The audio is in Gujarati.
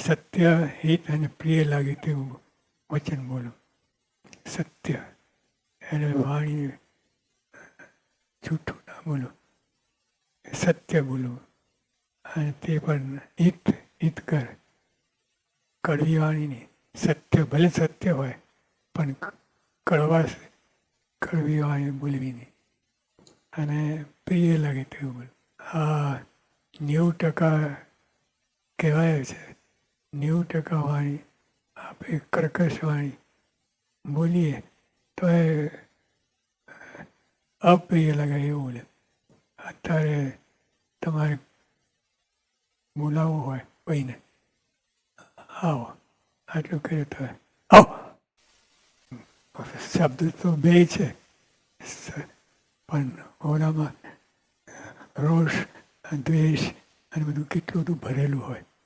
સત્ય હિત અને પ્રિય લાગે તેવું વચન બોલો. સત્ય એટલે વાણી જૂઠું ના બોલો, સત્ય બોલો. અને તે પણ હિતકર, કડવી વાણી નહીં. સત્ય ભલે સત્ય હોય પણ કડવી વાણી બોલવી નહીં. અને પ્રિય લાગે તેવું બોલો. આ 90% કહેવાય છે. 90% વાણી આપણે કર્કશ વાણી બોલીએ તો એ અપ્રિય લાગે એવું બોલે. અત્યારે તમારે બોલાવવું હોય કોઈને, આવો આટલું કર્યું તો આવો. શબ્દ તો બે છે પણ ઓલામાં રોષ, દ્વેષ અને બધું કેટલું બધું ભરેલું હોય.